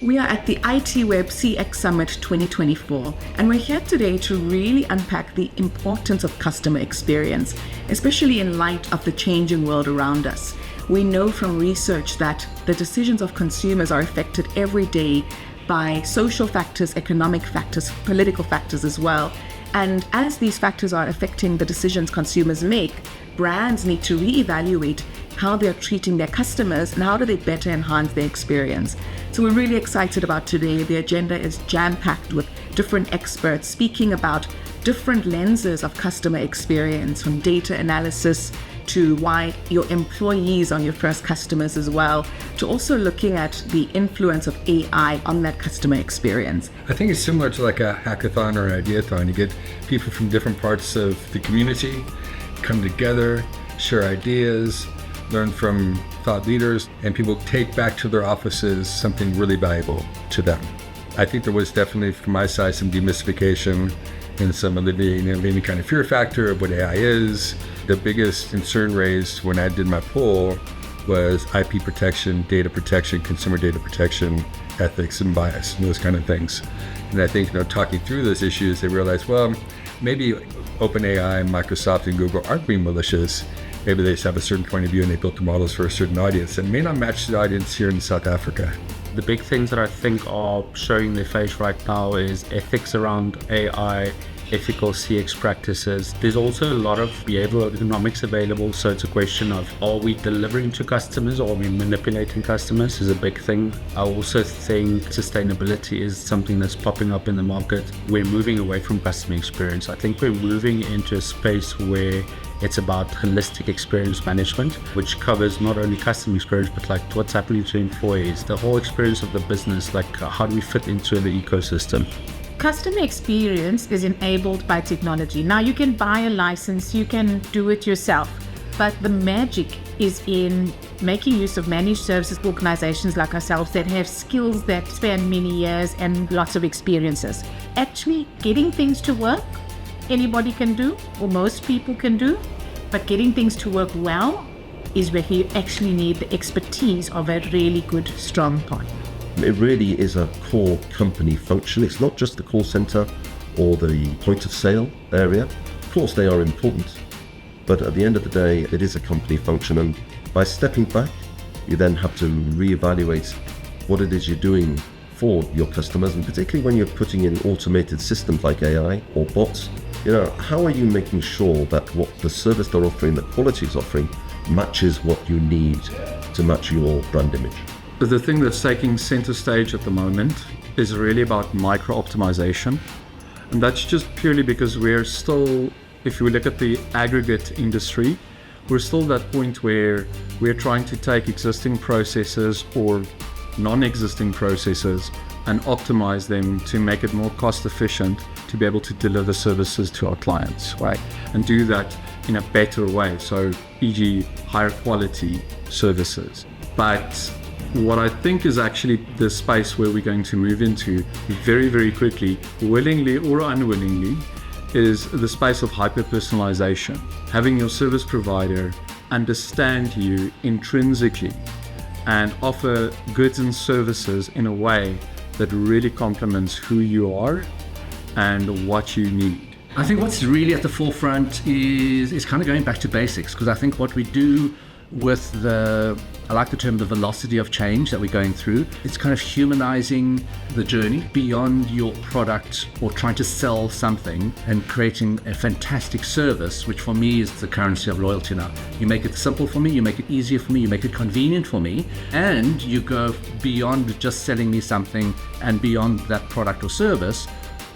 We are at the ITWeb CX Summit 2024, and we're here today to really unpack the importance of customer experience, especially in light of the changing world around us. We know from research that the decisions of consumers are affected every day by social factors, economic factors, political factors as well. And as these factors are affecting the decisions consumers make, brands need to reevaluate how they're treating their customers and how do they better enhance their experience. So we're really excited about today. The agenda is jam-packed with different experts speaking about different lenses of customer experience, from data analysis to why your employees are your first customers as well, to also looking at the influence of AI on that customer experience. I think it's similar to like a hackathon or an ideathon. You get people from different parts of the community come together, share ideas, learn from thought leaders, and people take back to their offices something really valuable to them. I think there was definitely, from my side, some demystification and some alleviating of any kind of fear factor of what AI is. The biggest concern raised when I did my poll was IP protection, data protection, consumer data protection, ethics and bias, and those kind of things. And I think, talking through those issues, they realized, well, maybe OpenAI, Microsoft, and Google aren't being malicious. Maybe they just have a certain point of view and they built the models for a certain audience that may not match the audience here in South Africa. The big things that I think are showing their face right now is ethics around AI, ethical CX practices. There's also a lot of behavioral economics available, so it's a question of, are we delivering to customers or are we manipulating customers is a big thing. I also think sustainability is something that's popping up in the market. We're moving away from customer experience. I think we're moving into a space where it's about holistic experience management, which covers not only customer experience, but like what's happening to employees, the whole experience of the business, like how do we fit into the ecosystem. Customer experience is enabled by technology. Now you can buy a license, you can do it yourself, but the magic is in making use of managed services organizations like ourselves that have skills that span many years and lots of experiences. Actually getting things to work, anybody can do, or most people can do, but getting things to work well is where you actually need the expertise of a really good, strong partner. It really is a core company function. It's not just the call center or the point of sale area. Of course, they are important, but at the end of the day, it is a company function. And by stepping back, you then have to reevaluate what it is you're doing for your customers, and particularly when you're putting in automated systems like AI or bots. How are you making sure that what the service they're offering, the quality is offering, matches what you need to match your brand image? But the thing that's taking center stage at the moment is really about micro-optimization. And that's just purely because we're still, if you look at the aggregate industry, we're still at that point where we're trying to take existing processes or non-existing processes and optimize them to make it more cost efficient to be able to deliver services to our clients, right? And do that in a better way. So, e.g., higher quality services. But what I think is actually the space where we're going to move into very, very quickly, willingly or unwillingly, is the space of hyper-personalization. Having your service provider understand you intrinsically and offer goods and services in a way that really complements who you are and what you need. I think what's really at the forefront is kind of going back to basics, because I think what we do with I like the term, the velocity of change that we're going through. It's kind of humanizing the journey beyond your product or trying to sell something and creating a fantastic service, which for me is the currency of loyalty now. You make it simple for me, you make it easier for me, you make it convenient for me, and you go beyond just selling me something and beyond that product or service.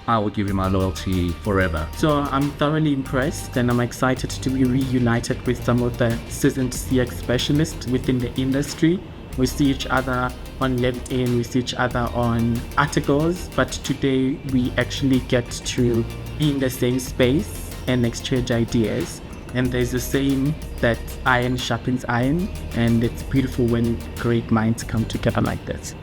I will give you my loyalty forever. So I'm thoroughly impressed, and I'm excited to be reunited with some of the seasoned CX specialists within the industry. We see each other on LinkedIn, we see each other on articles, but today we actually get to be in the same space and exchange ideas. And there's a saying that iron sharpens iron, and it's beautiful when great minds come together like this.